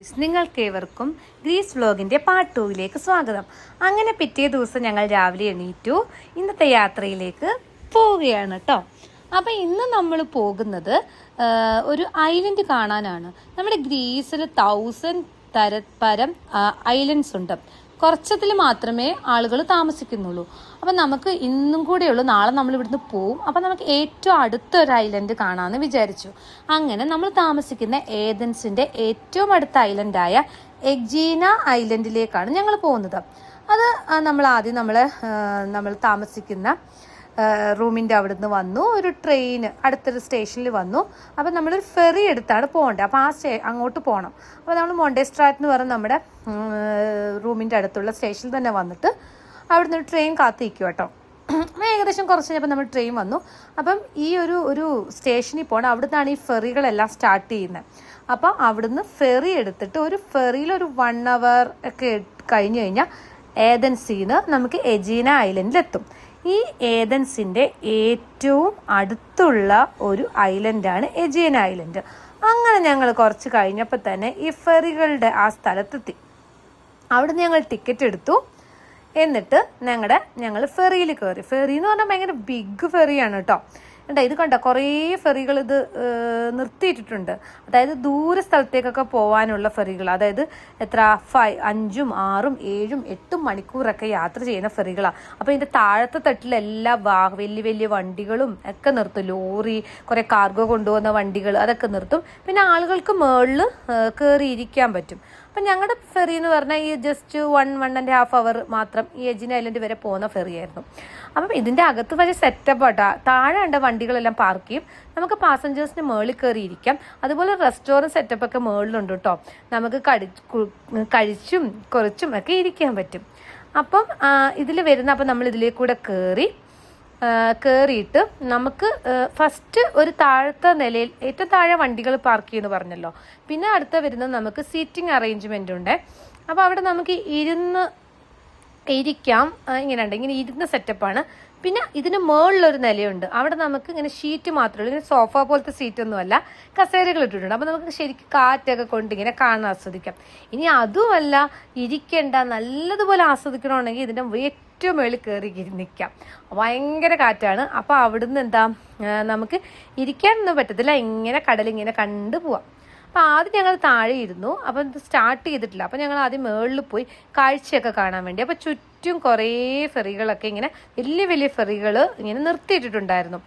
നിങ്ങൾക്കേവർക്കും Greece വ്ലോഗിൻ്റെ part 2 സ്വാഗതം. അങ്ങനെ പിറ്റേ ദിവസം ഞങ്ങൾ രാവിലെ എണീറ്റു. ഇന്നത്തെ യാത്രയിലേക്ക് പോവുകയാണ് കേട്ടോ. അപ്പം ഇന്ന് നമ്മൾ പോകുന്നത് ഒരു ഐലൻഡ് കാണാനാണ്. നമ്മുടെ ഗ്രീസിൽ 1000 പരം ഐലൻഡ്സ് ഉണ്ട്. കുറച്ചതിൽ മാത്രമേ ആളുകൾ താമസിക്കുന്നുള്ളൂ. അപ്പം നമുക്ക് ഇന്നും കൂടെയുള്ളൂ, നാളെ നമ്മൾ ഇവിടുന്ന് പോവും. അപ്പം നമുക്ക് ഏറ്റവും അടുത്തൊരു ഐലൻഡ് കാണാമെന്ന് വിചാരിച്ചു. അങ്ങനെ നമ്മൾ താമസിക്കുന്ന ഏതൻസിൻ്റെ ഏറ്റവും അടുത്ത ഐലൻഡായ എഗ്ജീന ഐലൻഡിലേക്കാണ് ഞങ്ങൾ പോകുന്നത്. അത് നമ്മൾ താമസിക്കുന്ന റൂമിൻ്റെ അവിടുന്ന് വന്നു. ഒരു ട്രെയിൻ അടുത്തൊരു സ്റ്റേഷനിൽ വന്നു. അപ്പം നമ്മളൊരു ഫെറി എടുത്താണ് പോകേണ്ടത്. അപ്പോൾ അങ്ങോട്ട് പോകണം. അപ്പോൾ നമ്മൾ മൊണ്ടേസ്ട്രാറ്റ് എന്ന് പറഞ്ഞ നമ്മുടെ റൂമിൻ്റെ അടുത്തുള്ള സ്റ്റേഷനിൽ തന്നെ വന്നിട്ട് അവിടുന്ന് ഒരു ട്രെയിൻ കാത്തിരിക്കും കേട്ടോ. ഏകദേശം കുറച്ച് കഴിഞ്ഞപ്പോൾ നമ്മൾ ട്രെയിൻ വന്നു. അപ്പം ഈ ഒരു സ്റ്റേഷനിൽ പോകണം. അവിടുന്നാണ് ഈ ഫെറികളെല്ലാം സ്റ്റാർട്ട് ചെയ്യുന്നത്. അപ്പം അവിടുന്ന് ഫെറി എടുത്തിട്ട് ഒരു ഫെറിയിൽ ഒരു 1 hour ഒക്കെ കഴിഞ്ഞ് കഴിഞ്ഞാൽ ഏതൻസിൽ നിന്ന് നമുക്ക് എജീന ഐലൻഡിലെത്തും. ഈ ഏതൻസിൻ്റെ ഏറ്റവും അടുത്തുള്ള ഒരു ഐലൻഡാണ് എജീന ഐലൻഡ്. അങ്ങനെ ഞങ്ങൾ കുറച്ച് കഴിഞ്ഞപ്പോൾ തന്നെ ഈ ഫെറികളുടെ ആ സ്ഥലത്തെത്തി. അവിടുന്ന് ഞങ്ങൾ ടിക്കറ്റ് എടുത്തു. എന്നിട്ട് ഞങ്ങൾ ഫെറിയിൽ കയറി. ഫെറി എന്ന് പറഞ്ഞാൽ ഭയങ്കര ബിഗ് ഫെറിയാണ് കേട്ടോ. ഇത് കണ്ടോ, കുറേ ഫെറികൾ ഇത് നിർത്തിയിട്ടിട്ടുണ്ട്. അതായത് ദൂര സ്ഥലത്തേക്കൊക്കെ പോകാനുള്ള ഫെറികൾ. അതായത് 5, 6, 7, 8 മണിക്കൂറൊക്കെ യാത്ര ചെയ്യുന്ന ഫെറികളാണ്. അപ്പോൾ ഇതിൻ്റെ താഴത്തെ തട്ടിലെല്ലാ വലിയ വലിയ വണ്ടികളും ഒക്കെ നിർത്തും. ലോറി, കുറേ കാർഗോ കൊണ്ടുപോകുന്ന വണ്ടികൾ അതൊക്കെ നിർത്തും. പിന്നെ ആളുകൾക്ക് മുകളിൽ കയറിയിരിക്കാൻ പറ്റും. അപ്പം ഞങ്ങളുടെ ഫെറി എന്ന് പറഞ്ഞാൽ ഈ ജസ്റ്റ് 1.5 hour മാത്രം ഈ എജിന ഐലൻഡ് വരെ പോകുന്ന ഫെറിയായിരുന്നു. അപ്പം ഇതിൻ്റെ അകത്ത് വലിയ സെറ്റപ്പ് ആട്ടോ. താഴെ ഉണ്ട് വണ്ടികളെല്ലാം പാർക്ക് ചെയ്യും. നമുക്ക് പാസഞ്ചേഴ്സിന് മുകളിൽ കയറി ഇരിക്കാം. അതുപോലെ റെസ്റ്റോറൻറ്റ് സെറ്റപ്പൊക്കെ മുകളിലുണ്ട് കേട്ടോ. നമുക്ക് കഴിച്ചും കുറച്ചും ഒക്കെ ഇരിക്കാൻ പറ്റും. അപ്പം ഇതിൽ വരുന്ന അപ്പം നമ്മൾ ഇതിലേക്കൂടെ കയറിയിട്ട് നമുക്ക് ഫസ്റ്റ് ഒരു താഴത്തെ നിലയിൽ ഏറ്റവും താഴെ വണ്ടികൾ പാർക്ക് ചെയ്യുമെന്ന് പറഞ്ഞല്ലോ. പിന്നെ അടുത്ത വരുന്നത് നമുക്ക് സീറ്റിംഗ് അറേഞ്ച്മെൻ്റ് ഉണ്ട്. അപ്പോൾ അവിടെ നമുക്ക് ഇരിക്കാം. ഇങ്ങനെ ഇരുന്ന സെറ്റപ്പാണ്. പിന്നെ ഇതിന് മുകളിലൊരു നിലയുണ്ട്. അവിടെ നമുക്ക് ഇങ്ങനെ ഷീറ്റ് മാത്രമേ ഉള്ളൂ. ഇങ്ങനെ സോഫ പോലത്തെ സീറ്റൊന്നുമല്ല, കസേരകൾ ഇട്ടിട്ടുണ്ട്. അപ്പോൾ നമുക്ക് ശരിക്കും കാറ്റൊക്കെ കൊണ്ട് ഇങ്ങനെ കാണാൻ ആസ്വദിക്കാം. ഇനി അതുമല്ല, ഇരിക്കേണ്ട നല്ലതുപോലെ ആസ്വദിക്കണമെങ്കിൽ ഇതിൻ്റെ ഏറ്റവും മുകളിൽ കയറി നിൽക്കാം. ഭയങ്കര കാറ്റാണ്. അപ്പോൾ അവിടുന്ന് നമുക്ക് ഇരിക്കാനൊന്നും പറ്റത്തില്ല. ഇങ്ങനെ കടലിങ്ങനെ കണ്ടു പോവാം. അപ്പോൾ ആദ്യം ഞങ്ങൾ താഴെ ഇരുന്നു. അപ്പം ഇത് സ്റ്റാർട്ട് ചെയ്തിട്ടില്ല. അപ്പം ഞങ്ങൾ ആദ്യം മുകളിൽ പോയി കാഴ്ചയൊക്കെ കാണാൻ വേണ്ടി. അപ്പോൾ ചുറ്റും കുറേ ഫെറികളൊക്കെ ഇങ്ങനെ വലിയ വലിയ ഫെറികൾ ഇങ്ങനെ നിർത്തിയിട്ടിട്ടുണ്ടായിരുന്നു.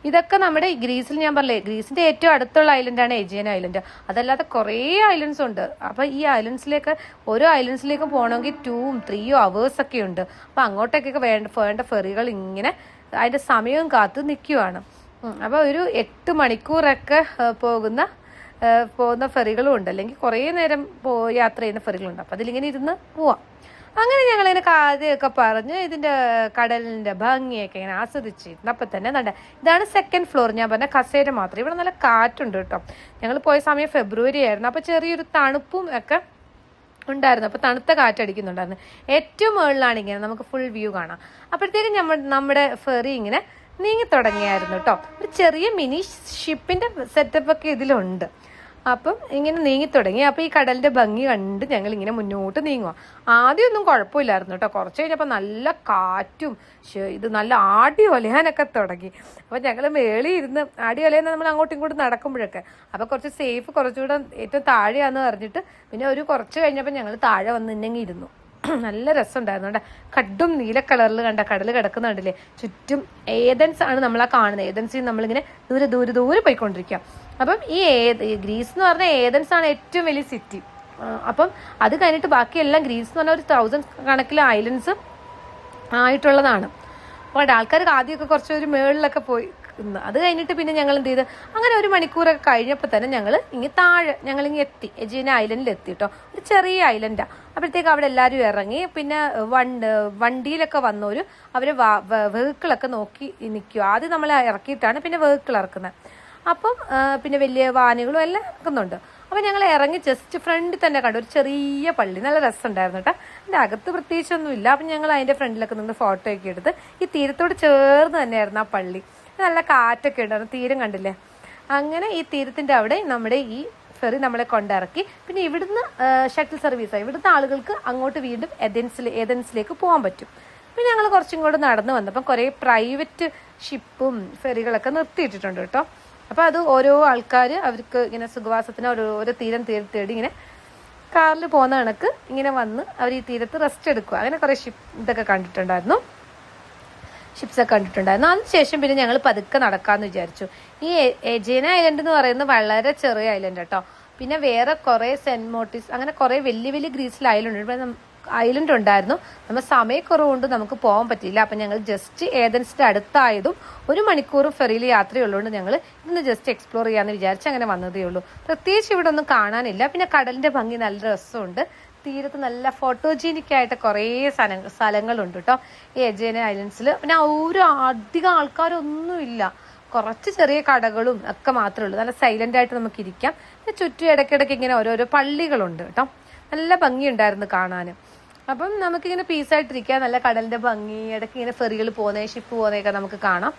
ഇതൊക്കെ നമ്മുടെ ഗ്രീസിൽ, ഞാൻ പറഞ്ഞില്ലേ, ഗ്രീസിൻ്റെ ഏറ്റവും അടുത്തുള്ള ഐലൻഡാണ് എജിയൻ ഐലൻഡ്. അതല്ലാതെ കുറേ ഐലൻഡ്സ് ഉണ്ട്. അപ്പോൾ ഈ ഓരോ ഐലൻഡ്സിലേക്കും പോകണമെങ്കിൽ 2-3 hours ഒക്കെ ഉണ്ട്. അപ്പോൾ അങ്ങോട്ടേക്കൊക്കെ വേണ്ട ഫെറികൾ ഇങ്ങനെ അതിൻ്റെ സമയവും കാത്ത് നിൽക്കുവാണ്. അപ്പോൾ ഒരു 8 മണിക്കൂറൊക്കെ പോകുന്ന ഫെറികളും ഉണ്ട്. അല്ലെങ്കിൽ കുറേ നേരം യാത്ര ചെയ്യുന്ന ഫെറികളുണ്ട്. അപ്പോൾ അതിലിങ്ങനെ ഇരുന്ന് പോവാം. അങ്ങനെ ഞങ്ങളിങ്ങനെ കാര്യമൊക്കെ പറഞ്ഞ് ഇതിൻ്റെ കടലിൻ്റെ ഭംഗിയൊക്കെ ഇങ്ങനെ ആസ്വദിച്ചിരുന്നു. അപ്പം തന്നെ ഇതാണ് 2nd floor. ഞാൻ പറഞ്ഞ കസേര മാത്രം. ഇവിടെ നല്ല കാറ്റുണ്ട് കേട്ടോ. ഞങ്ങൾ പോയ സമയം February ആയിരുന്നു. അപ്പോൾ ചെറിയൊരു തണുപ്പും ഒക്കെ ഉണ്ടായിരുന്നു. അപ്പോൾ തണുത്ത കാറ്റടിക്കുന്നുണ്ടായിരുന്നു. ഏറ്റവും മുകളിലാണ് ഇങ്ങനെ നമുക്ക് ഫുൾ വ്യൂ കാണാം. അപ്പോഴത്തേക്കും നമ്മുടെ ഫെറി ഇങ്ങനെ നീങ്ങി തുടങ്ങിയായിരുന്നു കേട്ടോ. ഒരു ചെറിയ മിനി ഷിപ്പിൻ്റെ സെറ്റപ്പൊക്കെ ഇതിലുണ്ട്. അപ്പം ഇങ്ങനെ നീങ്ങി തുടങ്ങി. അപ്പോൾ ഈ കടലിൻ്റെ ഭംഗി കണ്ട് ഞങ്ങൾ ഇങ്ങനെ മുന്നോട്ട് നീങ്ങുക. ആദ്യമൊന്നും കുഴപ്പമില്ലായിരുന്നു കേട്ടോ. കുറച്ച് കഴിഞ്ഞപ്പോൾ നല്ല കാറ്റും ഇത് നല്ല ആടി ഒലയാനൊക്കെ തുടങ്ങി. അപ്പോൾ ഞങ്ങൾ മേളിൽ ഇരുന്ന് ആടി ഒലയാൻ നമ്മൾ അങ്ങോട്ടും ഇങ്ങോട്ടും നടക്കുമ്പോഴൊക്കെ അപ്പോൾ കുറച്ച് സേഫ് കുറച്ചുകൂടെ ഏറ്റവും താഴെയാന്ന് പറഞ്ഞിട്ട് പിന്നെ ഒരു കുറച്ച് കഴിഞ്ഞപ്പോൾ ഞങ്ങൾ താഴെ വന്നിട്ടുണ്ടെങ്കിൽ ഇരുന്നു. നല്ല രസമുണ്ടായിരുന്നു കേട്ടോ. കടും നീല കളറിൽ കടൽ കിടക്കുന്നുണ്ടല്ലേ. ചുറ്റും ഏതൻസ് ആണ് നമ്മളാ കാണുന്നത്. ഏതൻസിൽ നമ്മളിങ്ങനെ ദൂരെ പോയിക്കൊണ്ടിരിക്കുക. അപ്പം ഈ ഗ്രീസ് എന്ന് പറഞ്ഞാൽ ഏതൻസ് ആണ് ഏറ്റവും വലിയ സിറ്റി. അപ്പം അത് കഴിഞ്ഞിട്ട് ബാക്കിയെല്ലാം ഗ്രീസ് എന്ന് പറഞ്ഞാൽ ഒരു 1000 കണക്കിൽ ഐലൻഡ്സ് ആയിട്ടുള്ളതാണ്. അപ്പോൾ ആൾക്കാർക്ക് ആദ്യമൊക്കെ കുറച്ചൊരു മേളിലൊക്കെ പോയി. അത് കഴിഞ്ഞിട്ട് പിന്നെ ഞങ്ങൾ എന്ത് ചെയ്ത് അങ്ങനെ 1 മണിക്കൂറൊക്കെ കഴിഞ്ഞപ്പോൾ തന്നെ ഞങ്ങളിങ്ങ് എത്തി. എജീന ഐലൻഡിൽ എത്തി കേട്ടോ. ഒരു ചെറിയ ഐലൻഡാണ്. അപ്പോഴത്തേക്ക് അവിടെ എല്ലാവരും ഇറങ്ങി. പിന്നെ വണ്ടിയിലൊക്കെ വന്നവർ അവർ വെഹിക്കിളൊക്കെ നോക്കി നിൽക്കുക. ആദ്യം നമ്മളെ ഇറക്കിയിട്ടാണ് പിന്നെ വെഹിക്കിൾ ഇറക്കുന്നത്. അപ്പം പിന്നെ വലിയ വാനുകളും എല്ലാം ഇറക്കുന്നുണ്ട്. അപ്പോൾ ഞങ്ങൾ ഇറങ്ങി ജസ്റ്റ് ഫ്രണ്ടിൽ തന്നെ കണ്ടു ഒരു ചെറിയ പള്ളി. നല്ല രസമുണ്ടായിരുന്നു കേട്ടോ. അതിൻ്റെ അകത്ത് പ്രത്യേകിച്ചൊന്നുമില്ല. അപ്പം ഞങ്ങൾ അതിൻ്റെ ഫ്രണ്ടിലൊക്കെ നിന്ന് ഫോട്ടോയൊക്കെ എടുത്ത് ഈ തീരത്തോട് ചേർന്ന് തന്നെയായിരുന്നു ആ പള്ളി. നല്ല കാറ്റൊക്കെ ഉണ്ടായിരുന്നു. തീരം കണ്ടില്ലേ. അങ്ങനെ ഈ തീരത്തിൻ്റെ അവിടെ നമ്മുടെ ഈ ഫെറി നമ്മളെ കൊണ്ടിറക്കി. പിന്നെ ഇവിടുന്ന് ഷട്ടിൽ സർവീസാണ്, ഇവിടുത്തെ ആളുകൾക്ക് അങ്ങോട്ട് വീണ്ടും ഏതൻസിലേക്ക് പോകാൻ പറ്റും. പിന്നെ ഞങ്ങൾ കുറച്ചും കൂടെ നടന്നു വന്നപ്പം കുറേ പ്രൈവറ്റ് ഷിപ്പും ഫെറികളൊക്കെ നിർത്തിയിട്ടിട്ടുണ്ട് കേട്ടോ. അപ്പോൾ അത് ഓരോ ആൾക്കാർ അവർക്ക് ഇങ്ങനെ സുഖവാസത്തിന് ഓരോ തീരം തേടി ഇങ്ങനെ കാറിൽ പോകുന്ന കണക്ക് ഇങ്ങനെ വന്ന് അവർ ഈ തീരത്ത് റെസ്റ്റ് എടുക്കുക. അങ്ങനെ കുറേ ഇതൊക്കെ കണ്ടിട്ടുണ്ടായിരുന്നു, ഷിപ്സൊക്കെ കണ്ടിട്ടുണ്ടായിരുന്നു. അതിനുശേഷം പിന്നെ ഞങ്ങൾ പതുക്കെ നടക്കാമെന്ന് വിചാരിച്ചു. ഈ എജേന ഐലൻഡ് എന്ന് പറയുന്നത് വളരെ ചെറിയ ഐലൻഡ് കേട്ടോ. പിന്നെ വേറെ കുറേ സെൻറ്റ് മോർട്ടിസ് അങ്ങനെ കുറേ വലിയ വലിയ ഗ്രീസിൽ ഐലൻഡ് ഉണ്ടായിരുന്നു. നമ്മൾ സമയക്കുറവുകൊണ്ട് നമുക്ക് പോകാൻ പറ്റിയില്ല. അപ്പം ഞങ്ങൾ ജസ്റ്റ് ഏതൻസിൻ്റെ അടുത്തായതും 1 മണിക്കൂർ ഫെറിയിൽ യാത്രയുള്ളതുകൊണ്ട് ഞങ്ങൾ ഇന്ന് ജസ്റ്റ് എക്സ്പ്ലോർ ചെയ്യാമെന്ന് വിചാരിച്ച് അങ്ങനെ വന്നതേ ഉള്ളൂ. പ്രത്യേകിച്ച് ഇവിടെ ഒന്നും കാണാനില്ല. പിന്നെ കടലിൻ്റെ ഭംഗി നല്ല രസമുണ്ട്. തീരത്ത് നല്ല ഫോട്ടോജീനിക്കായിട്ട് കുറേ സ്ഥലങ്ങളുണ്ട് കേട്ടോ ഈ എജേന ഐലൻഡ്സിൽ. പിന്നെ അധികം ആൾക്കാരൊന്നുമില്ല, കുറച്ച് ചെറിയ കടകളും ഒക്കെ മാത്രമേ ഉള്ളൂ. നല്ല സൈലൻ്റ് ആയിട്ട് നമുക്ക് ഇരിക്കാം. പിന്നെ ചുറ്റും ഇടയ്ക്കിടയ്ക്ക് ഇങ്ങനെ ഓരോരോ പള്ളികളുണ്ട് കേട്ടോ. നല്ല ഭംഗിയുണ്ടായിരുന്നു കാണാൻ. അപ്പം നമുക്കിങ്ങനെ പീസായിട്ടിരിക്കാം, നല്ല കടലിൻ്റെ ഭംഗി, ഇടയ്ക്ക് ഇങ്ങനെ ഫെറികൾ പോകുന്നത് ഷിപ്പ് പോകുന്നതൊക്കെ നമുക്ക് കാണാം.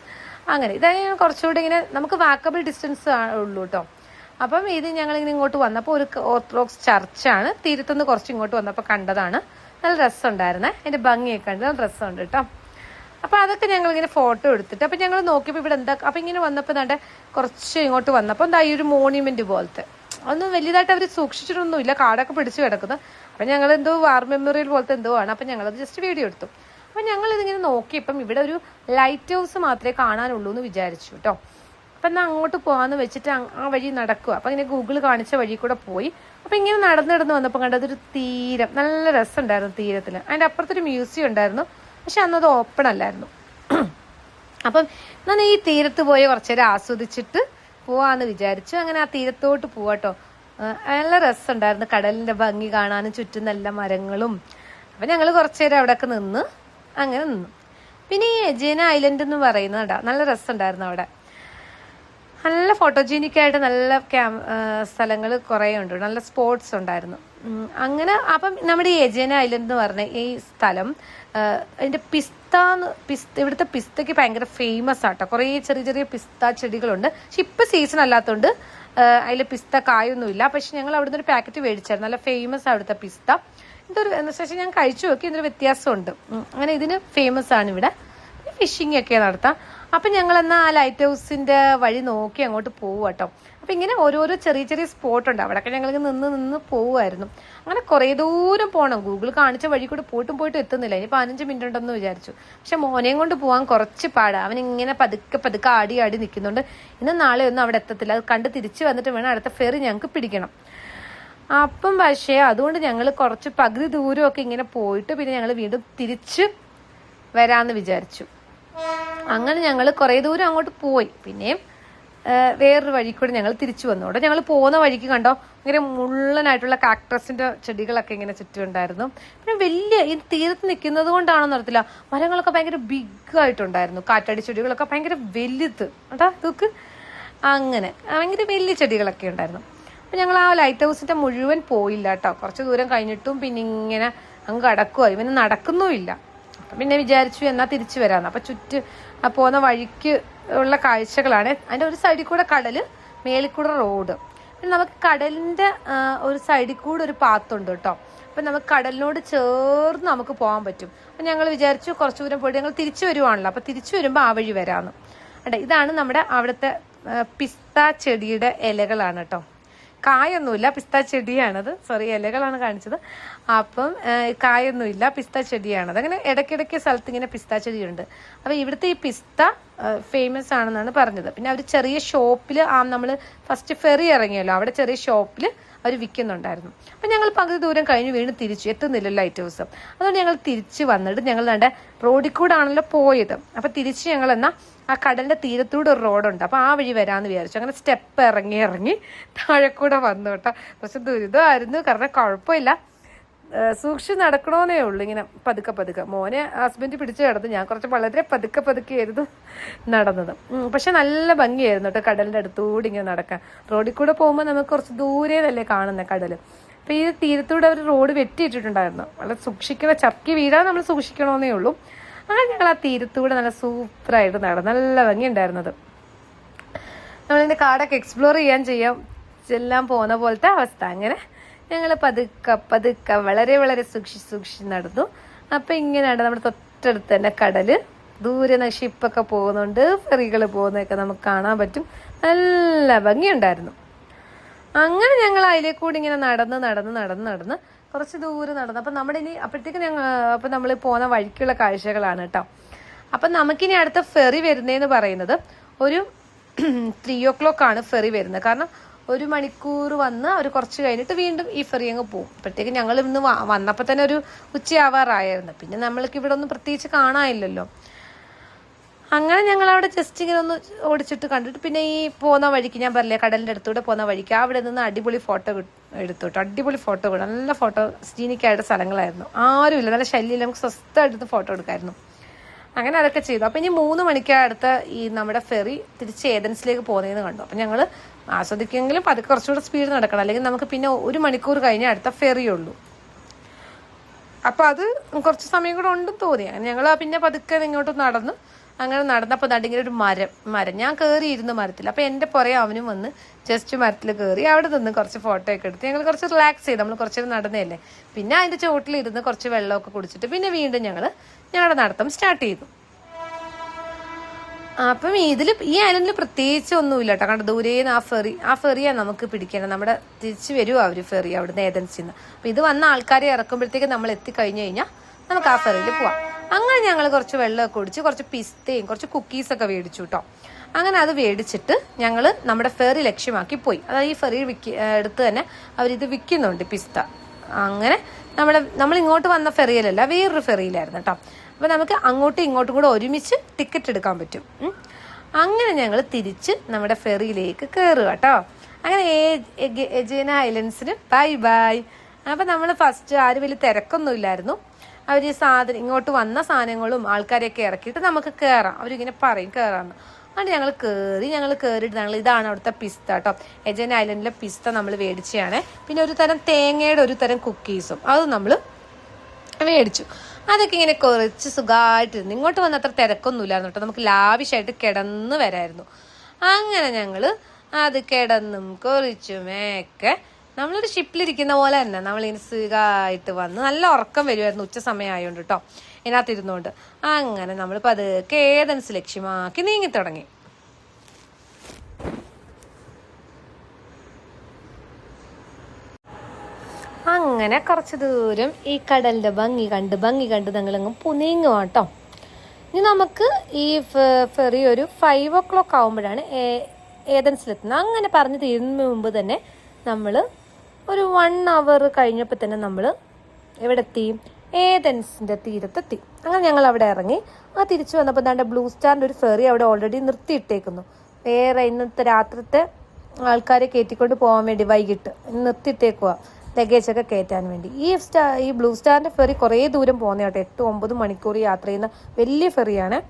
അങ്ങനെ ഇതായത് കുറച്ചുകൂടി ഇങ്ങനെ നമുക്ക് വാക്കബിൾ ഡിസ്റ്റൻസ് ഉള്ളൂ കേട്ടോ. അപ്പം ഇത് ഞങ്ങളിങ്ങനെ ഇങ്ങോട്ട് വന്നപ്പോൾ ഒരു ഓർത്തഡോക്സ് ചർച്ചാണ്. തീരത്തുനിന്ന് കുറച്ച് ഇങ്ങോട്ട് വന്നപ്പോൾ കണ്ടതാണ്. നല്ല രസമുണ്ടായിരുന്നേ, അതിൻ്റെ ഭംഗിയൊക്കെ ഉണ്ട്, നല്ല രസമുണ്ട് കേട്ടോ. അപ്പോൾ അതൊക്കെ ഞങ്ങളിങ്ങനെ ഫോട്ടോ എടുത്തിട്ട് അപ്പം ഞങ്ങൾ നോക്കിയപ്പോൾ ഇവിടെ എന്താ, അപ്പം ഇങ്ങനെ വന്നപ്പോൾ എന്താ കുറച്ച് ഇങ്ങോട്ട് വന്നപ്പോൾ എന്താ ഈ ഒരു മോണ്യുമെൻറ്റ് പോലത്തെ ഒന്നും വലിയതായിട്ട് അവർ സൂക്ഷിച്ചിട്ടൊന്നുമില്ല, കാടൊക്കെ പിടിച്ച് കിടക്കുന്നത്. അപ്പം ഞങ്ങൾ എന്തോ വാർ മെമ്മോറിയൽ പോലത്തെ എന്തോ ആണ്. അപ്പം ഞങ്ങളത് ജസ്റ്റ് വീഡിയോ എടുത്തു. അപ്പം ഞങ്ങളിതിങ്ങനെ നോക്കിയപ്പം ഇവിടെ ഒരു ലൈറ്റ് ഹൗസ് മാത്രമേ കാണാനുള്ളൂ എന്ന് വിചാരിച്ചു കേട്ടോ. അപ്പം എന്നാൽ അങ്ങോട്ട് പോകാമെന്ന് വെച്ചിട്ട് ആ വഴി നടക്കുക. അപ്പം ഇങ്ങനെ ഗൂഗിൾ കാണിച്ച വഴി കൂടെ പോയി. അപ്പം ഇങ്ങനെ നടന്ന് വന്നപ്പോൾ കണ്ടതൊരു തീരം, നല്ല രസമുണ്ടായിരുന്നു തീരത്തിൽ. അതിൻ്റെ അപ്പുറത്തൊരു മ്യൂസിയം ഉണ്ടായിരുന്നു, പക്ഷെ അന്നത് ഓപ്പൺ അല്ലായിരുന്നു. അപ്പം എന്നാൽ ഈ തീരത്ത് പോയി കുറച്ച് നേരം ആസ്വദിച്ചിട്ട് പോവാന്ന് വിചാരിച്ചു. അങ്ങനെ ആ തീരത്തോട്ട് പോവാട്ടോ. നല്ല രസമുണ്ടായിരുന്നു, കടലിൻ്റെ ഭംഗി കാണാനും ചുറ്റും നല്ല മരങ്ങളും. അപ്പം ഞങ്ങൾ കുറച്ച് നേരം അവിടെയൊക്കെ അങ്ങനെ നിന്നു. പിന്നെ ഈ എജേന ഐലൻഡ് എന്ന് പറയുന്നത് നല്ല രസമുണ്ടായിരുന്നു. അവിടെ നല്ല ഫോട്ടോജീനിക്കായിട്ട് നല്ല സ്ഥലങ്ങൾ കുറേ ഉണ്ട്, നല്ല സ്പോട്ട്സ് ഉണ്ടായിരുന്നു. അങ്ങനെ അപ്പം നമ്മുടെ ഈ എജേന ഐലൻഡ് എന്ന് പറഞ്ഞ ഈ സ്ഥലം അതിൻ്റെ ഇവിടുത്തെ പിസ്തയ്ക്ക് ഭയങ്കര ഫേമസ് ആട്ടോ. കുറേ ചെറിയ ചെറിയ പിസ്ത ചെടികളുണ്ട്. പക്ഷെ ഇപ്പം സീസൺ അല്ലാത്തതുകൊണ്ട് അതിൽ പിസ്ത കായൊന്നുമില്ല. പക്ഷെ ഞങ്ങൾ അവിടുന്ന് ഒരു പാക്കറ്റ് മേടിച്ചായിരുന്നു. നല്ല ഫേമസ് അവിടുത്തെ പിസ്ത. ഇതൊരു ശേഷം ഞാൻ കഴിച്ചു നോക്കി, ഇതൊരു വ്യത്യാസമുണ്ട്. അങ്ങനെ ഇതിന് ഫേമസ് ആണ് ഇവിടെ. ഫിഷിംഗ് ഒക്കെ നടത്താം. അപ്പം ഞങ്ങൾ എന്നാൽ ആ ലൈറ്റ് ഹൗസിൻ്റെ വഴി നോക്കി അങ്ങോട്ട് പോകും കേട്ടോ. അപ്പം ഇങ്ങനെ ഓരോരോ ചെറിയ ചെറിയ സ്പോട്ടുണ്ട്, അവിടെയൊക്കെ ഞങ്ങൾ നിന്ന് പോകുമായിരുന്നു. അങ്ങനെ കുറേ ദൂരം പോകണം. ഗൂഗിൾ കാണിച്ച വഴി കൂടെ പോയിട്ടും എത്തുന്നില്ല. ഇനി 15 മിനിറ്റ് ഉണ്ടെന്ന് വിചാരിച്ചു. പക്ഷെ മോനെയും കൊണ്ട് പോകാൻ കുറച്ച് പാടാണ്. അവൻ ഇങ്ങനെ പതുക്കെ ആടി നിൽക്കുന്നുണ്ട്. ഇന്ന് നാളെ ഒന്നും അവിടെ എത്തത്തില്ല. അത് കണ്ട് തിരിച്ച് വന്നിട്ട് വേണം അടുത്ത ഫെറി ഞങ്ങൾക്ക് പിടിക്കണം. അപ്പം പക്ഷേ അതുകൊണ്ട് ഞങ്ങൾ കുറച്ച് പകുതി ദൂരമൊക്കെ ഇങ്ങനെ പോയിട്ട് പിന്നെ ഞങ്ങൾ വീണ്ടും തിരിച്ച് വരാമെന്ന് വിചാരിച്ചു. അങ്ങനെ ഞങ്ങൾ കുറേ ദൂരം അങ്ങോട്ട് പോയി. പിന്നെയും വേറൊരു വഴി കൂടെ ഞങ്ങൾ തിരിച്ചു വന്നു. അവിടെ ഞങ്ങൾ പോകുന്ന വഴിക്ക് കണ്ടോ ഇങ്ങനെ മുള്ളനായിട്ടുള്ള കാക്ടസിൻ്റെ ചെടികളൊക്കെ ഇങ്ങനെ ചുറ്റുമുണ്ടായിരുന്നു. പിന്നെ വലിയ ഈ തീരത്ത് നിൽക്കുന്നത് കൊണ്ടാണെന്ന് അറിയത്തില്ല, മരങ്ങളൊക്കെ ഭയങ്കര ബിഗായിട്ടുണ്ടായിരുന്നു. കാറ്റാടി ചെടികളൊക്കെ ഭയങ്കര വലുത് കേട്ടോ. ഇതൊക്കെ അങ്ങനെ ഭയങ്കര വലിയ ചെടികളൊക്കെ ഉണ്ടായിരുന്നു. അപ്പം ഞങ്ങൾ ആ ലൈറ്റ് ഹൗസിൻ്റെ മുഴുവൻ പോയില്ല കേട്ടോ. കുറച്ച് ദൂരം കഴിഞ്ഞിട്ടും പിന്നെ ഇങ്ങനെ അങ്ങ് കടക്കുക, ഇവന് നടക്കുന്നുമില്ല. അപ്പം പിന്നെ വിചാരിച്ചു എന്നാൽ തിരിച്ചു വരാമെന്ന്. അപ്പം പോകുന്ന വഴിക്ക് ഉള്ള കാഴ്ചകളാണ്. അതിൻ്റെ ഒരു സൈഡിൽ കൂടെ കടൽ, മേളിൽ കൂടെ റോഡ്. പിന്നെ നമുക്ക് കടലിൻ്റെ ഒരു സൈഡിൽ കൂടെ ഒരു പാത്തുണ്ട് കേട്ടോ. അപ്പം നമുക്ക് കടലിനോട് ചേർന്ന് നമുക്ക് പോകാൻ പറ്റും. അപ്പം ഞങ്ങൾ വിചാരിച്ചു കുറച്ച് ദൂരം പോയിട്ട് ഞങ്ങൾ തിരിച്ചു വരുവാണല്ലോ, അപ്പം തിരിച്ചു വരുമ്പോൾ ആ വഴി വരാമെന്ന്. അതെ, ഇതാണ് നമ്മുടെ അവിടുത്തെ പിസ്ത ചെടിയുടെ ഇലകളാണ് കേട്ടോ. കായൊന്നുമില്ല, പിസ്ത ചെടിയാണത്. സോറി, ഇലകളാണ് കാണിച്ചത്. അപ്പം കായൊന്നുമില്ല, പിസ്ത ചെടിയാണത്. അങ്ങനെ ഇടയ്ക്കിടയ്ക്ക് സ്ഥലത്ത് ഇങ്ങനെ പിസ്ത ചെടിയുണ്ട്. അപ്പോൾ ഇവിടുത്തെ ഈ പിസ്ത ഫേമസ് ആണെന്നാണ് പറഞ്ഞത്. പിന്നെ അവർ ചെറിയ ഷോപ്പിൽ നമ്മൾ ഫസ്റ്റ് ഫെറി ഇറങ്ങിയല്ലോ, അവിടെ ചെറിയ ഷോപ്പിൽ അവർ വിൽക്കുന്നുണ്ടായിരുന്നു. അപ്പം ഞങ്ങൾ പകുതി ദൂരം കഴിഞ്ഞ് വീണ്ടും തിരിച്ചു എത്തുന്നില്ല ലൈറ്റ് ഹൗസ്. അതുകൊണ്ട് ഞങ്ങൾ തിരിച്ച് വന്നിട്ട് ഞങ്ങൾ നമ്മുടെ റോഡിൽ കൂടെ ആണല്ലോ പോയത്. അപ്പം തിരിച്ച് ഞങ്ങൾ എന്നാൽ ആ കടലിൻ്റെ തീരത്തൂടെ ഒരു റോഡുണ്ട്, അപ്പോൾ ആ വഴി വരാമെന്ന് വിചാരിച്ചു. അങ്ങനെ സ്റ്റെപ്പ് ഇറങ്ങി താഴെ കൂടെ വന്നു കേട്ടോ. പക്ഷെ ദുരിതമായിരുന്നു, കാരണം കുഴപ്പമില്ല, സൂക്ഷിച്ച് നടക്കണമെന്നേ ഉള്ളൂ. ഇങ്ങനെ പതുക്കെ മോനെ ഹസ്ബൻഡ് പിടിച്ച് കിടന്നു, ഞാൻ കുറച്ച് വളരെ പതുക്കെ ആയിരുന്നു നടന്നത്. പക്ഷെ നല്ല ഭംഗിയായിരുന്നു കേട്ടോ കടലിൻ്റെ അടുത്തൂടെ ഇങ്ങനെ നടക്കാൻ. റോഡിൽ കൂടെ പോകുമ്പോൾ നമുക്ക് കുറച്ച് ദൂരേന്നല്ലേ കാണുന്നത് കടൽ. അപ്പോൾ ഈ തീരത്തൂടെ അവർ റോഡ് വെട്ടിയിട്ടിട്ടുണ്ടായിരുന്നു. വളരെ സൂക്ഷിക്കണം, ചർക്കി വീഴാതെ നമ്മൾ സൂക്ഷിക്കണമെന്നേ ഉള്ളൂ. അങ്ങനെ ഞങ്ങൾ ആ തീരത്തൂടെ നല്ല സൂപ്പറായിട്ട് നടന്നു, നല്ല ഭംഗി ഉണ്ടായിരുന്നത്. നമ്മളിതിൻ്റെ കാടൊക്കെ എക്സ്പ്ലോർ ചെയ്യാം ബീച്ചെല്ലാം പോകുന്ന പോലത്തെ അവസ്ഥ. അങ്ങനെ ഞങ്ങൾ പതുക്കെ വളരെ വളരെ സൂക്ഷിച്ച് നടന്നു. അപ്പം ഇങ്ങനെയാണ് നമ്മുടെ തൊട്ടടുത്ത് തന്നെ കടൽ, ദൂരെ ഷിപ്പൊക്കെ പോകുന്നുണ്ട്, ഫെറികൾ പോകുന്നതൊക്കെ നമുക്ക് കാണാൻ പറ്റും. നല്ല ഭംഗിയുണ്ടായിരുന്നു. അങ്ങനെ ഞങ്ങൾ അതിലേക്കൂടി ഇങ്ങനെ നടന്ന് കുറച്ച് ദൂരം നടന്നു. അപ്പം നമ്മുടെ ഇനി അപ്പോഴത്തേക്ക് അപ്പം നമ്മൾ പോകുന്ന വഴിക്കുള്ള കാഴ്ചകളാണ് കേട്ടോ. അപ്പം നമുക്കിനി അടുത്ത ഫെറി വരുന്നതെന്ന് പറയുന്നത് ഒരു 3 o'clock ആണ് ഫെറി വരുന്നത്. കാരണം 1 മണിക്കൂർ വന്ന് അവർ കുറച്ച് കഴിഞ്ഞിട്ട് വീണ്ടും ഈ ഫെറി അങ്ങ് പോകും. അപ്പോഴത്തേക്ക് ഞങ്ങൾ ഇന്ന് വന്നപ്പോൾ തന്നെ ഒരു ഉച്ചയാവാറായിരുന്നു. പിന്നെ നമ്മൾക്ക് ഇവിടെ ഒന്നും പ്രത്യേകിച്ച് കാണാനില്ലല്ലോ. അങ്ങനെ ഞങ്ങൾ അവിടെ ജസ്റ്റ് ഇങ്ങനെ ഒന്ന് ഓടിച്ചിട്ട് കണ്ടിട്ട് പിന്നെ ഈ പോകുന്ന വഴിക്ക് ഞാൻ പറഞ്ഞില്ലേ കടലിൻ്റെ അടുത്തൂടെ പോകുന്ന വഴിക്ക് അവിടെ നിന്ന് അടിപൊളി ഫോട്ടോ എടുത്തു കേട്ടോ. അടിപൊളി ഫോട്ടോ കിട്ടും, നല്ല ഫോട്ടോ സീനിക്കായിട്ട് സ്ഥലങ്ങളായിരുന്നു. ആരുമില്ല, നല്ല ശല്യമില്ല, നമുക്ക് സ്വസ്ഥമായിട്ട് ഫോട്ടോ എടുക്കായിരുന്നു. അങ്ങനെ അതൊക്കെ ചെയ്തു. അപ്പം ഇനി 3 മണിക്ക് അടുത്ത ഈ നമ്മുടെ ഫെറി തിരിച്ച് ഏതൻസിലേക്ക് പോകുന്നതെന്ന് കണ്ടു. അപ്പം ഞങ്ങൾ ആസ്വദിക്കുമെങ്കിലും പതുക്കെ കുറച്ചുകൂടെ സ്പീഡ് നടക്കണം, അല്ലെങ്കിൽ നമുക്ക് പിന്നെ 1 മണിക്കൂർ കഴിഞ്ഞ് അടുത്ത ഫെറിയുള്ളൂ. അപ്പം അത് കുറച്ച് സമയം കൂടെ ഉണ്ടെന്ന് തോന്നി. അങ്ങനെ ഞങ്ങൾ പിന്നെ പതുക്കെ ഇങ്ങോട്ട് അങ്ങനെ നടന്നപ്പോൾ ഇങ്ങനെ ഒരു മരം ഞാൻ കയറിയിരുന്നു മരത്തിൽ. അപ്പോൾ എൻ്റെ പുറകെ അവനും വന്ന് ജസ്റ്റ് മരത്തിൽ കയറി അവിടെ നിന്ന് കുറച്ച് ഫോട്ടോ ഒക്കെ എടുത്ത് ഞങ്ങൾ കുറച്ച് റിലാക്സ് ചെയ്ത്. നമ്മൾ കുറച്ച് നടന്നതല്ലേ. പിന്നെ അതിൻ്റെ ചോട്ടിലിരുന്ന് കുറച്ച് വെള്ളമൊക്കെ കുടിച്ചിട്ട് പിന്നെ വീണ്ടും ഞങ്ങളുടെ നടത്തം സ്റ്റാർട്ട് ചെയ്തു. അപ്പം ഈ ഐലൻഡിൽ പ്രത്യേകിച്ച് ഒന്നുമില്ല കേട്ടോ. കണ്ട ദൂരേന്ന് ആ ഫെറിയാണ് നമുക്ക് പിടിക്കേണ്ടത്. നമ്മുടെ തിരിച്ചു വരുമോ അവർ ഫെറി അവിടുന്ന് ഏതൻസിൽ നിന്ന്. അപ്പം ഇത് വന്ന ആൾക്കാരെ ഇറക്കുമ്പോഴത്തേക്ക് നമ്മൾ എത്തിക്കഴിഞ്ഞ് കഴിഞ്ഞാൽ നമുക്ക് ആ ഫെറിയിൽ പോവാം. അങ്ങനെ ഞങ്ങൾ കുറച്ച് വെള്ളമൊക്കെ കുടിച്ച് കുറച്ച് പിസ്തയും കുറച്ച് കുക്കീസൊക്കെ മേടിച്ചു കേട്ടോ. അങ്ങനെ അത് മേടിച്ചിട്ട് ഞങ്ങൾ നമ്മുടെ ഫെറി ലക്ഷ്യമാക്കി പോയി. അതായത് ഈ ഫെറി എടുത്ത് തന്നെ അവരിത് വിൽക്കുന്നുണ്ട് പിസ്ത. അങ്ങനെ നമ്മൾ ഇങ്ങോട്ട് വന്ന ഫെറിയിലല്ല, വേറൊരു ഫെറിയിലായിരുന്നു കേട്ടോ. അപ്പോൾ നമുക്ക് അങ്ങോട്ടും ഇങ്ങോട്ടും കൂടെ ഒരുമിച്ച് ടിക്കറ്റ് എടുക്കാൻ പറ്റും. അങ്ങനെ ഞങ്ങൾ തിരിച്ച് നമ്മുടെ ഫെറിയിലേക്ക് കയറുക കേട്ടോ. അങ്ങനെ എജേന ഐലൻഡ്സിന് ബൈ. അപ്പം നമ്മൾ ഫസ്റ്റ് ആരും വലിയ തിരക്കൊന്നുമില്ലായിരുന്നു. അവർ ഈ ഇങ്ങോട്ട് വന്ന സാധനങ്ങളും ആൾക്കാരെയൊക്കെ ഇറക്കിയിട്ട് നമുക്ക് കയറാം, അവരിങ്ങനെ പറയും കയറാമെന്ന്. അതുകൊണ്ട് ഞങ്ങൾ കയറിയിട്ട് ഇതാണ് അവിടുത്തെ പിസ്ത കേട്ടോ. എജേന ഐലൻഡിലെ പിസ്ത നമ്മൾ മേടിച്ചതാണ്. പിന്നെ ഒരു തരം തേങ്ങയുടെ ഒരു തരം കുക്കീസും അതും നമ്മൾ മേടിച്ചു. അതൊക്കെ ഇങ്ങനെ കുറച്ച് സുഖമായിട്ടിരുന്നു. ഇങ്ങോട്ട് വന്ന അത്ര തിരക്കൊന്നുമില്ലായിരുന്നു കേട്ടോ. നമുക്ക് ലാവിഷായിട്ട് കിടന്ന് വരായിരുന്നു. അങ്ങനെ ഞങ്ങൾ അത് കിടന്നും കുറിച്ചുമൊക്കെ നമ്മളൊരു ഷിപ്പിലിരിക്കുന്ന പോലെ തന്നെ നമ്മളിങ്ങനെ സുഖമായിട്ട് വന്ന് നല്ല ഉറക്കം വരുമായിരുന്നു ഉച്ച സമയമായതുകൊണ്ട് കേട്ടോ. ഇതിനകത്തിരുന്നുകൊണ്ട് അങ്ങനെ നമ്മൾ പതുക്കെ ഏതൻസ് ലക്ഷ്യമാക്കി നീങ്ങി തുടങ്ങി. അങ്ങനെ കുറച്ച് ദൂരം ഈ കടലിൻ്റെ ഭംഗി കണ്ട് ഞങ്ങളങ്ങ് നീങ്ങുക കേട്ടോ. ഇനി നമുക്ക് ഈ ഫെറി ഒരു 5 o'clock ആകുമ്പോഴാണ് ഏതൻസിലെത്തുന്നത്. അങ്ങനെ പറഞ്ഞു തീരുന്നതിന് മുമ്പ് തന്നെ നമ്മൾ ഒരു 1 hour കഴിഞ്ഞപ്പോൾ തന്നെ നമ്മൾ എവിടെ എത്തി? ഏതൻസിൻ്റെ തീരത്തെത്തി. അങ്ങനെ ഞങ്ങൾ അവിടെ ഇറങ്ങി. തിരിച്ചു വന്നപ്പോൾ ദാണ്ടെ ബ്ലൂ സ്റ്റാറിൻ്റെ ഒരു ഫെറി അവിടെ ഓൾറെഡി നിർത്തിയിട്ടേക്കുന്നു. വേറെ ഇന്നത്തെ രാത്രിത്തെ ആൾക്കാരെ കയറ്റിക്കൊണ്ട് പോകാൻ വേണ്ടി വൈകിട്ട് നിർത്തിയിട്ടേക്കുക, ലഗേജൊക്കെ കയറ്റാൻ വേണ്ടി. ഈ ബ്ലൂ സ്റ്റാറിൻ്റെ ഫെറി കുറേ ദൂരം പോകുന്ന കേട്ടോ. 8-9 മണിക്കൂർ യാത്ര ചെയ്യുന്ന വലിയ ഫെറിയാണ്.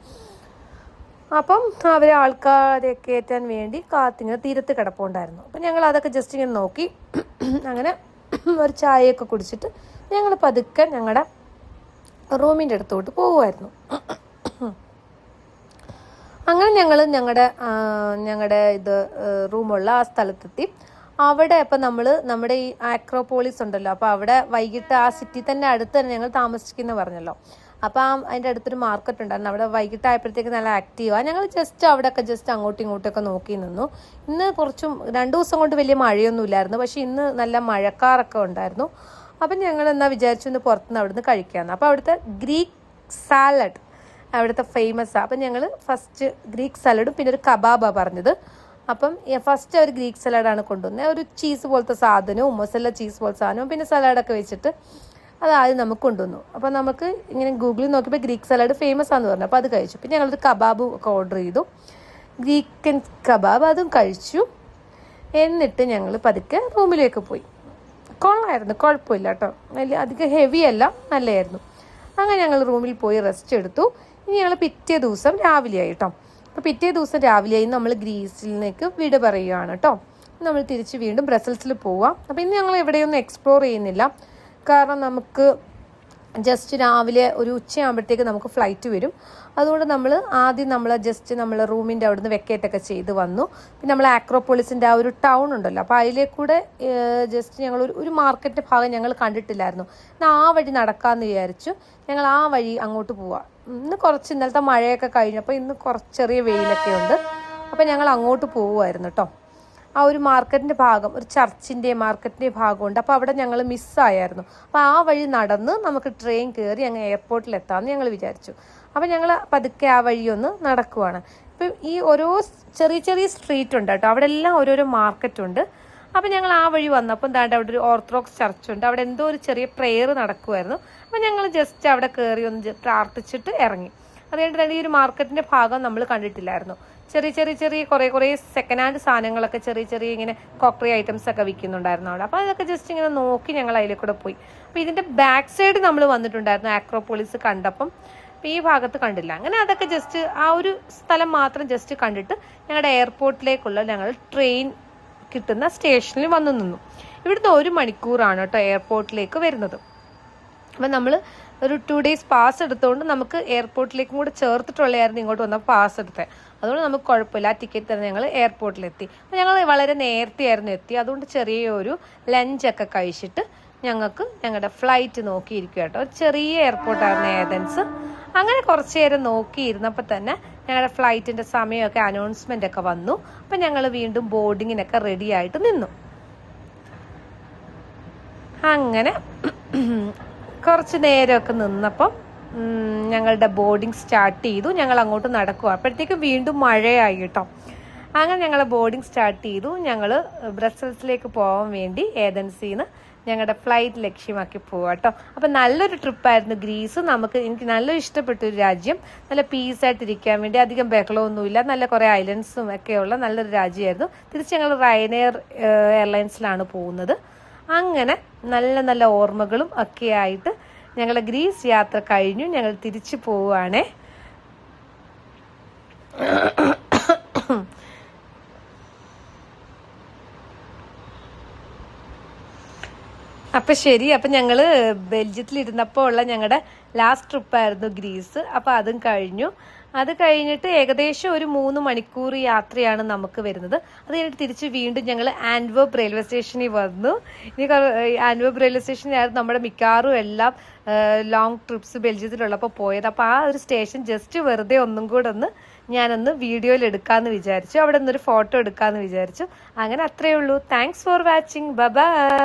അപ്പം അവർ ആൾക്കാരെ കയറ്റാൻ വേണ്ടി കാത്തിങ്ങനെ തീരത്ത് കിടപ്പുണ്ടായിരുന്നു. അപ്പം ഞങ്ങൾ അതൊക്കെ ജസ്റ്റ് ഇങ്ങനെ നോക്കി. അങ്ങനെ ഒരു ചായയൊക്കെ കുടിച്ചിട്ട് ഞങ്ങൾ പതുക്കെ ഞങ്ങളുടെ റൂമിൻ്റെ അടുത്തോട്ട് പോകുമായിരുന്നു. അങ്ങനെ ഞങ്ങൾ ഞങ്ങളുടെ റൂമുള്ള ആ സ്ഥലത്തെത്തി. അവിടെ അപ്പം നമ്മുടെ ഈ ആക്രോപോളിസ് ഉണ്ടല്ലോ, അപ്പോൾ അവിടെ വൈകിട്ട് ആ സിറ്റി തന്നെ അടുത്ത് തന്നെ ഞങ്ങൾ താമസിക്കുന്ന പറഞ്ഞല്ലോ. അപ്പം അതിൻ്റെ അടുത്തൊരു മാർക്കറ്റ് ഉണ്ടായിരുന്നു. അവിടെ വൈകിട്ടായപ്പോഴത്തേക്ക് നല്ല ആക്റ്റീവാണ്. ഞങ്ങൾ ജസ്റ്റ് അവിടെയൊക്കെ ജസ്റ്റ് അങ്ങോട്ടും ഇങ്ങോട്ടൊക്കെ നോക്കി നിന്നു. ഇന്ന് 2 ദിവസം കൊണ്ട് വലിയ മഴയൊന്നും ഇല്ലായിരുന്നു, പക്ഷെ ഇന്ന് നല്ല മഴക്കാറൊക്കെ ഉണ്ടായിരുന്നു. അപ്പം ഞങ്ങൾ എന്നാ വിചാരിച്ചു ഇന്ന് പുറത്തുനിന്ന് അവിടുന്ന് കഴിക്കാമെന്ന്. അപ്പോൾ അവിടുത്തെ ഗ്രീക്ക് സാലഡ് അവിടുത്തെ ഫേമസാണ്. അപ്പം ഞങ്ങൾ ഫസ്റ്റ് ഗ്രീക്ക് സാലഡും പിന്നെ ഒരു കബാബാണ് പറഞ്ഞത്. അപ്പം ഫസ്റ്റ് അവർ ഗ്രീക്ക് സലാഡാണ് കൊണ്ടുവന്നത്. ഒരു ചീസ് പോലത്തെ സാധനവും മൊസല്ല ചീസ് പോലത്തെ സാധനവും പിന്നെ സലാഡൊക്കെ വെച്ചിട്ട് അത് ആദ്യം നമുക്ക് കൊണ്ടുവന്നു. അപ്പോൾ നമുക്ക് ഇങ്ങനെ ഗൂഗിളിൽ നോക്കിയപ്പോൾ ഗ്രീക്ക് സലാഡ് ഫേമസ് ആണെന്ന് പറഞ്ഞു. അപ്പോൾ അത് കഴിച്ചു. പിന്നെ ഞങ്ങളൊരു കബാബ് ഒക്കെ ഓർഡർ ചെയ്തു, ഗ്രീക്കൻ കബാബ്, അതും കഴിച്ചു. എന്നിട്ട് ഞങ്ങൾ പതുക്കെ റൂമിലേക്ക് പോയി. കൊള്ളായിരുന്നു, കുഴപ്പമില്ല കേട്ടോ, വലിയ അധികം ഹെവി അല്ല, നല്ലതായിരുന്നു. അങ്ങനെ ഞങ്ങൾ റൂമിൽ പോയി റെസ്റ്റ് എടുത്തു. ഇനി ഞങ്ങൾ പിറ്റേ ദിവസം രാവിലെയായി കേട്ടോ. അപ്പോൾ പിറ്റേ ദിവസം രാവിലെയായി നമ്മൾ ഗ്രീസിലേക്ക് വിട പറയുകയാണ് കേട്ടോ. നമ്മൾ തിരിച്ച് വീണ്ടും ബ്രസൽസിൽ പോവാം. അപ്പോൾ ഇന്ന് ഞങ്ങൾ എവിടെയൊന്നും എക്സ്പ്ലോർ ചെയ്യുന്നില്ല, കാരണം നമുക്ക് ജസ്റ്റ് രാവിലെ ഒരു ഉച്ചയാകുമ്പോഴത്തേക്ക് നമുക്ക് ഫ്ലൈറ്റ് വരും. അതുകൊണ്ട് നമ്മൾ ജസ്റ്റ് റൂമിൻ്റെ അവിടുന്ന് വെക്കേറ്റൊക്കെ ചെയ്ത് വന്നു. പിന്നെ നമ്മൾ ആക്രോപോളിസിൻ്റെ ആ ഒരു ടൗൺ ഉണ്ടല്ലോ, അപ്പോൾ അതിലേക്കൂടെ ജസ്റ്റ് ഞങ്ങൾ ഒരു മാർക്കറ്റിൻ്റെ ഭാഗം ഞങ്ങൾ കണ്ടിട്ടില്ലായിരുന്നു. എന്നാൽ ആ വഴി നടക്കാമെന്ന് വിചാരിച്ചു. ഞങ്ങൾ ആ വഴി അങ്ങോട്ട് പോവാം. ഇന്നലത്തെ മഴയൊക്കെ കഴിഞ്ഞപ്പോൾ ഇന്ന് ചെറിയ വെയിലൊക്കെ ഉണ്ട്. അപ്പോൾ ഞങ്ങൾ അങ്ങോട്ട് പോവുമായിരുന്നു കേട്ടോ. ആ ഒരു മാർക്കറ്റിൻ്റെ ഭാഗം, ഒരു മാർക്കറ്റിൻ്റെ ഭാഗമുണ്ട്. അപ്പോൾ അവിടെ ഞങ്ങൾ മിസ്സായിരുന്നു. അപ്പോൾ ആ വഴി നടന്ന് നമുക്ക് ട്രെയിൻ കയറി അങ്ങ് എയർപോർട്ടിലെത്താമെന്ന് ഞങ്ങൾ വിചാരിച്ചു. അപ്പോൾ ഞങ്ങൾ പതുക്കെ ആ വഴിയൊന്ന് നടക്കുവാണ്. ഇപ്പം ഈ ഓരോ ചെറിയ ചെറിയ സ്ട്രീറ്റ് ഉണ്ട് കേട്ടോ, അവിടെ എല്ലാം ഓരോരോ മാർക്കറ്റുണ്ട്. അപ്പോൾ ഞങ്ങൾ ആ വഴി വന്നപ്പോൾ അവിടെ ഒരു ഓർത്തഡോക്സ് ചർച്ചുണ്ട്. അവിടെ എന്തോ ഒരു ചെറിയ പ്രെയർ നടക്കുമായിരുന്നു. അപ്പോൾ ഞങ്ങൾ ജസ്റ്റ് അവിടെ കയറി ഒന്ന് പ്രാർത്ഥിച്ചിട്ട് ഇറങ്ങി. അതുകൊണ്ട് തന്നെ ഈ ഒരു മാർക്കറ്റിൻ്റെ ഭാഗം നമ്മൾ കണ്ടിട്ടില്ലായിരുന്നു. ചെറിയ കുറേ സെക്കൻഡ് ഹാൻഡ് സാധനങ്ങളൊക്കെ ചെറിയ ഇങ്ങനെ കോക്കറി ഐറ്റംസ് ഒക്കെ വിൽക്കുന്നുണ്ടായിരുന്നു അവിടെ. അപ്പോൾ അതൊക്കെ ജസ്റ്റ് ഇങ്ങനെ നോക്കി ഞങ്ങൾ അതിലേക്കൂടെ പോയി. അപ്പോൾ ഇതിൻ്റെ ബാക്ക് സൈഡ് നമ്മൾ വന്നിട്ടുണ്ടായിരുന്നു ആക്രോപോളിസ് കണ്ടപ്പം. അപ്പോൾ ഈ ഭാഗത്ത് കണ്ടില്ല. അങ്ങനെ അതൊക്കെ ജസ്റ്റ് ആ ഒരു സ്ഥലം മാത്രം ജസ്റ്റ് കണ്ടിട്ട് ഞങ്ങളുടെ എയർപോർട്ടിലേക്കുള്ള ഞങ്ങൾ ട്രെയിൻ കിട്ടുന്ന സ്റ്റേഷനിൽ വന്നു നിന്നു. ഇവിടുന്ന് 1 മണിക്കൂറാണ് കേട്ടോ എയർപോർട്ടിലേക്ക് വരുന്നത്. അപ്പം നമ്മൾ ഒരു 2 ഡേയ്സ് പാസ് എടുത്തുകൊണ്ട് നമുക്ക് എയർപോർട്ടിലേക്കും കൂടെ ചേർത്തിട്ടുള്ളതായിരുന്നു ഇങ്ങോട്ട് വന്നപ്പോൾ പാസ് എടുത്തത്. അതുകൊണ്ട് നമുക്ക് കുഴപ്പമില്ല. ആ ടിക്കറ്റ് തന്നെ ഞങ്ങൾ എയർപോർട്ടിലെത്തി. അപ്പോൾ ഞങ്ങൾ വളരെ നേരത്തെയായിരുന്നു എത്തി. അതുകൊണ്ട് ചെറിയൊരു ലഞ്ചൊക്കെ കഴിച്ചിട്ട് ഞങ്ങളുടെ ഫ്ലൈറ്റ് നോക്കിയിരിക്കുക കേട്ടോ. ചെറിയ എയർപോർട്ടായിരുന്നു ഏതൻസ്. അങ്ങനെ കുറച്ച് നേരം നോക്കിയിരുന്നപ്പോൾ തന്നെ ഞങ്ങളുടെ ഫ്ലൈറ്റിൻ്റെ സമയമൊക്കെ അനൗൺസ്മെൻ്റ് ഒക്കെ വന്നു. അപ്പം ഞങ്ങൾ വീണ്ടും ബോർഡിങ്ങിനൊക്കെ റെഡി ആയിട്ട് നിന്നു. അങ്ങനെ കുറച്ച് നേരമൊക്കെ നിന്നപ്പം ഞങ്ങളുടെ ബോർഡിങ് സ്റ്റാർട്ട് ചെയ്തു. ഞങ്ങൾ അങ്ങോട്ട് നടക്കുക. അപ്പോഴത്തേക്കും വീണ്ടും മഴയായി കേട്ടോ. അങ്ങനെ ഞങ്ങൾ ബോർഡിങ് സ്റ്റാർട്ട് ചെയ്തു. ഞങ്ങൾ ബ്രസൽസിലേക്ക് പോകാൻ വേണ്ടി ഏതൻസിൽ നിന്ന് ഞങ്ങളുടെ ഫ്ലൈറ്റ് ലക്ഷ്യമാക്കി പോവാം കേട്ടോ. അപ്പം നല്ലൊരു ട്രിപ്പായിരുന്നു ഗ്രീസ്. എനിക്ക് നല്ല ഇഷ്ടപ്പെട്ടൊരു രാജ്യം. നല്ല പീസായിട്ടിരിക്കാൻ വേണ്ടി, അധികം ബഹളമൊന്നുമില്ല, നല്ല കുറേ ഐലൻഡ്സും ഒക്കെയുള്ള നല്ലൊരു രാജ്യമായിരുന്നു. തിരിച്ച് ഞങ്ങൾ റയനെയർ എയർലൈൻസിലാണ് പോകുന്നത്. അങ്ങനെ നല്ല നല്ല ഓർമ്മകളും ഒക്കെ ആയിട്ട് ഞങ്ങളുടെ ഗ്രീസ് യാത്ര കഴിഞ്ഞു. ഞങ്ങൾ തിരിച്ചു പോവുകയാണേ. അപ്പം ശരി. അപ്പം ഞങ്ങൾ ബെൽജിയത്തിലിരുന്നപ്പോൾ ഉള്ള ഞങ്ങളുടെ ലാസ്റ്റ് ട്രിപ്പായിരുന്നു ഗ്രീസ്. അപ്പോൾ അതും കഴിഞ്ഞു. അത് കഴിഞ്ഞിട്ട് ഏകദേശം ഒരു 3 മണിക്കൂർ യാത്രയാണ് നമുക്ക് വരുന്നത്. അത് കഴിഞ്ഞിട്ട് തിരിച്ച് വീണ്ടും ഞങ്ങൾ ആൻഡ്വേർപ്പ് റെയിൽവേ സ്റ്റേഷനിൽ വന്നു. ആൻഡ്വേർപ്പ് റെയിൽവേ സ്റ്റേഷനിലായിരുന്നു നമ്മുടെ മിക്കവാറും എല്ലാം ലോങ് ട്രിപ്സ് ബെൽജിയത്തിലുള്ളപ്പോൾ പോയത്. അപ്പോൾ ആ ഒരു സ്റ്റേഷൻ ജസ്റ്റ് വെറുതെ ഒന്നും കൂടെ ഞാനൊന്ന് വീഡിയോയിൽ എടുക്കാമെന്ന് വിചാരിച്ചു. അവിടെ നിന്നൊരു ഫോട്ടോ എടുക്കാമെന്ന് വിചാരിച്ചു. അങ്ങനെ അത്രയേ ഉള്ളൂ. Thanks for watching. ബൈ.